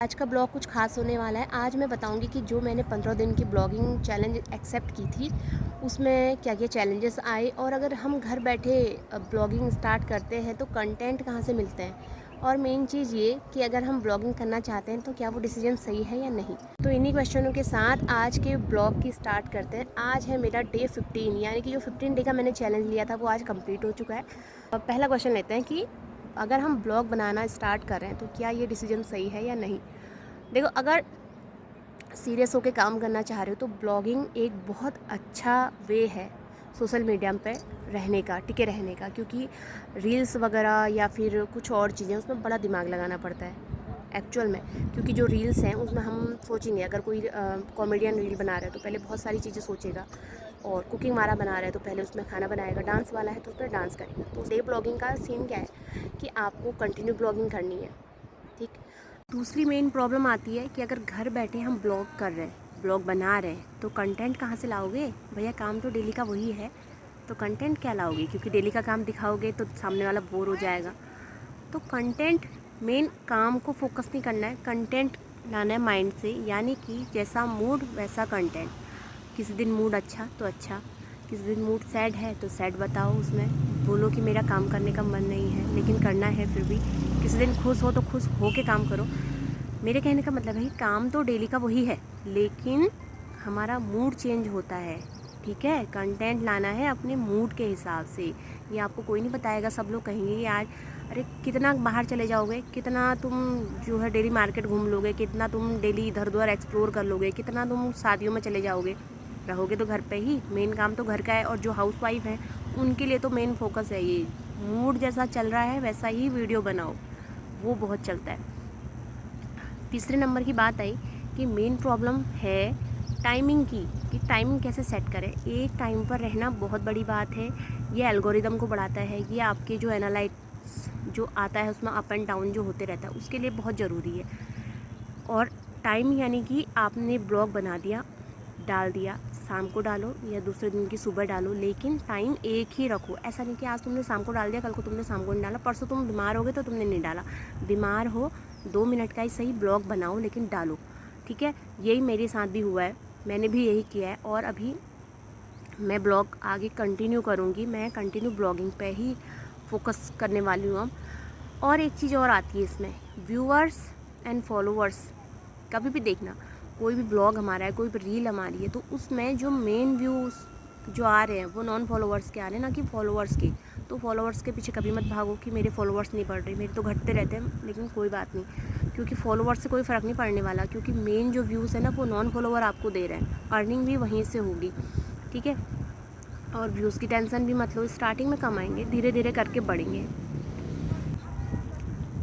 आज का ब्लॉग कुछ खास होने वाला है। आज मैं बताऊंगी कि जो मैंने 15 दिन की ब्लॉगिंग चैलेंज एक्सेप्ट की थी, उसमें क्या-क्या चैलेंजेस आए और अगर हम घर बैठे ब्लॉगिंग स्टार्ट करते हैं तो कंटेंट कहाँ से मिलते हैं। और मेन चीज़ ये कि अगर हम ब्लॉगिंग करना चाहते हैं तो क्या वो डिसीजन सही है या नहीं। तो इन्हीं क्वेश्चनों के साथ आज के ब्लॉग की स्टार्ट करते हैं। आज है मेरा डे 15, यानी कि जो 15 डे का मैंने चैलेंज लिया था वो आज कंप्लीट हो चुका है। पहला क्वेश्चन लेते हैं कि अगर हम ब्लॉग बनाना स्टार्ट कर रहे हैं तो क्या ये डिसीजन सही है या नहीं। देखो, अगर सीरियस होके काम करना चाह रहे हो तो ब्लॉगिंग एक बहुत अच्छा वे है सोशल मीडिया पे रहने का, टिके रहने का, क्योंकि रील्स वगैरह या फिर कुछ और चीज़ें उसमें बड़ा दिमाग लगाना पड़ता है एक्चुअल में। क्योंकि जो रील्स हैं उसमें हम सोचेंगे, अगर कोई कॉमेडियन रील बना रहा है तो पहले बहुत सारी चीज़ें सोचेगा, और कुकिंग वाला बना रहा है तो पहले उसमें खाना बनाएगा, डांस वाला है तो उसमें डांस करेगा। तो डे ब्लॉगिंग का सीन क्या है कि आपको कंटिन्यू ब्लॉगिंग करनी है, ठीक। दूसरी मेन प्रॉब्लम आती है कि अगर घर बैठे हम ब्लॉग कर रहे हैं, ब्लॉग बना रहे हैं, तो कंटेंट कहाँ से लाओगे भैया। काम तो डेली का वही है, तो कंटेंट क्या लाओगे, क्योंकि डेली का काम दिखाओगे तो सामने वाला बोर हो जाएगा। तो कंटेंट, मेन काम को फोकस नहीं करना है, कंटेंट लाना है माइंड से, यानी कि जैसा मूड वैसा कंटेंट। किसी दिन मूड अच्छा तो अच्छा, किसी दिन मूड सैड है तो सैड बताओ, उसमें बोलो कि मेरा काम करने का मन नहीं है लेकिन करना है फिर भी। किसी दिन खुश हो तो खुश हो के काम करो। मेरे कहने का मतलब है कि काम तो डेली का वही है, लेकिन हमारा मूड चेंज होता है, ठीक है। कंटेंट लाना है अपने मूड के हिसाब से। ये आपको कोई नहीं बताएगा, सब लोग कहेंगे यार अरे कितना बाहर चले जाओगे, कितना तुम जो है डेली मार्केट घूम लोगे, कितना तुम डेली इधर उधर एक्सप्लोर कर लोगे, कितना तुम शादियों में चले जाओगे। रहोगे तो घर पे ही, मेन काम तो घर का है। और जो हाउस वाइफ हैं उनके लिए तो मेन फोकस है ये, मूड जैसा चल रहा है वैसा ही वीडियो बनाओ, वो बहुत चलता है। तीसरे नंबर की बात आई कि मेन प्रॉब्लम है टाइमिंग की, कि टाइमिंग कैसे सेट करें। एक टाइम पर रहना बहुत बड़ी बात है, ये एल्गोरिदम को बढ़ाता है, ये आपके जो एनालाइट्स जो आता है उसमें अप एंड डाउन जो होते रहता है उसके लिए बहुत ज़रूरी है। और टाइम यानी कि आपने ब्लॉग बना दिया, डाल दिया, शाम को डालो या दूसरे दिन की सुबह डालो, लेकिन टाइम एक ही रखो। ऐसा नहीं कि आज तुमने शाम को डाल दिया, कल को तुमने शाम को नहीं डाला, परसों तुम बीमार हो गए तो तुमने नहीं डाला। बीमार हो 2 मिनट का ही सही ब्लॉग बनाओ लेकिन डालो, ठीक है। यही मेरे साथ भी हुआ है, मैंने भी यही किया है और अभी मैं ब्लॉग आगे कंटिन्यू करूँगी। मैं कंटिन्यू ब्लॉगिंग पे ही फोकस करने वाली हूँ अब। और एक चीज़ और आती है इसमें, व्यूअर्स एंड फॉलोअर्स। कभी भी देखना, कोई भी ब्लॉग हमारा है, कोई भी रील हमारी है, तो उसमें जो मेन व्यूज़ जो आ रहे हैं वो नॉन फॉलोअर्स के आ रहे हैं, ना कि फॉलोअर्स के। तो फॉलोअर्स के पीछे कभी मत भागो कि मेरे फॉलोअर्स नहीं बढ़ रहे, मेरे तो घटते रहते हैं, लेकिन कोई बात नहीं, क्योंकि फॉलोअर्स से कोई फ़र्क नहीं पड़ने वाला, क्योंकि मेन जो व्यूज़ है ना वो नॉन फॉलोअर आपको दे रहे हैं, अर्निंग भी वहीं से होगी, ठीक है। और व्यूज़ की टेंशन भी मत लो, स्टार्टिंग में कम आएंगे, धीरे धीरे करके बढ़ेंगे।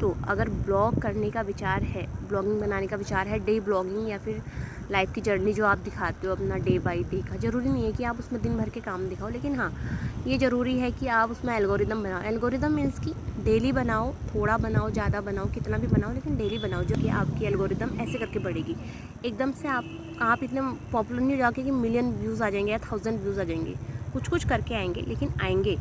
तो अगर ब्लॉग करने का विचार है, ब्लॉगिंग बनाने का विचार है, डे ब्लॉगिंग या फिर लाइफ की जर्नी जो आप दिखाते हो अपना डे बाय डे का, ज़रूरी नहीं है कि आप उसमें दिन भर के काम दिखाओ, लेकिन हाँ ये ज़रूरी है कि आप उसमें एल्गोरिदम बनाओ। एल्गोरिदम मीन्स कि डेली बनाओ, थोड़ा बनाओ, ज़्यादा बनाओ, कितना भी बनाओ, लेकिन डेली बनाओ, जो कि आपकी एल्गोरिदम ऐसे करके बढ़ेगी। एकदम से आप इतने पॉपुलर नहीं हो जाओगे कि मिलियन व्यूज़ आ जाएंगे या 1000 व्यूज़ आ जाएंगे, कुछ कुछ करके आएंगे, लेकिन आएंगे।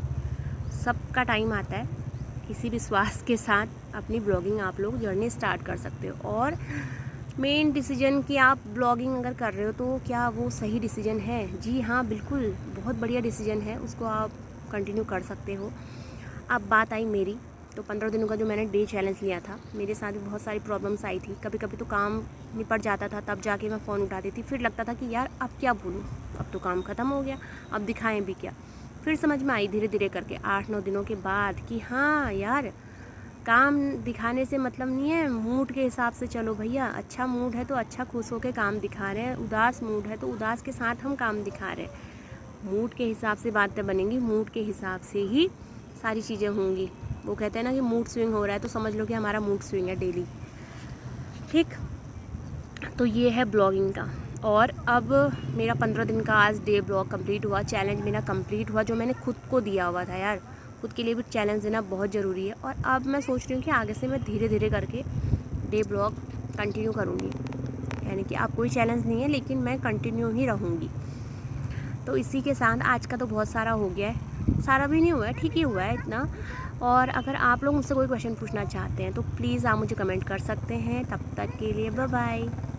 सबका टाइम आता है। किसी विश्वास के साथ अपनी ब्लॉगिंग आप लोग जर्नी स्टार्ट कर सकते हो। और मेन डिसीजन कि आप ब्लॉगिंग अगर कर रहे हो तो क्या वो सही डिसीजन है। जी हाँ, बिल्कुल बहुत बढ़िया डिसीजन है, उसको आप कंटिन्यू कर सकते हो। अब बात आई मेरी, तो 15 दिनों का जो मैंने डे चैलेंज लिया था, मेरे साथ भी बहुत सारी प्रॉब्लम्स आई थी। कभी कभी तो काम निपट जाता था तब जाके मैं फ़ोन उठाती थी, फिर लगता था कि यार अब क्या बोलूँ, अब तो काम ख़त्म हो गया, अब दिखाएं भी क्या। फिर समझ में आई धीरे धीरे करके 8-9 दिनों के बाद कि हाँ यार, काम दिखाने से मतलब नहीं है, मूड के हिसाब से चलो भैया। अच्छा मूड है तो अच्छा खुश होकर काम दिखा रहे हैं, उदास मूड है तो उदास के साथ हम काम दिखा रहे हैं। मूड के हिसाब से बातें बनेंगी, मूड के हिसाब से ही सारी चीज़ें होंगी। वो कहते हैं ना कि मूड स्विंग हो रहा है, तो समझ लो कि हमारा मूड स्विंग है डेली, ठीक। तो ये है ब्लॉगिंग का। और अब मेरा 15 दिन का आज डे ब्लॉग कंप्लीट हुआ, चैलेंज मेरा कंप्लीट हुआ जो मैंने खुद को दिया हुआ था यार। खुद के लिए भी चैलेंज देना बहुत ज़रूरी है। और अब मैं सोच रही हूँ कि आगे से मैं धीरे धीरे करके डे ब्लॉग कंटिन्यू करूँगी, यानी कि अब कोई चैलेंज नहीं है लेकिन मैं कंटिन्यू ही रहूँगी। तो इसी के साथ आज का तो बहुत सारा हो गया है, सारा भी नहीं हुआ है, ठीक ही हुआ है इतना। और अगर आप लोग मुझसे कोई क्वेश्चन पूछना चाहते हैं तो प्लीज़ आप मुझे कमेंट कर सकते हैं। तब तक के लिए बाय बाय।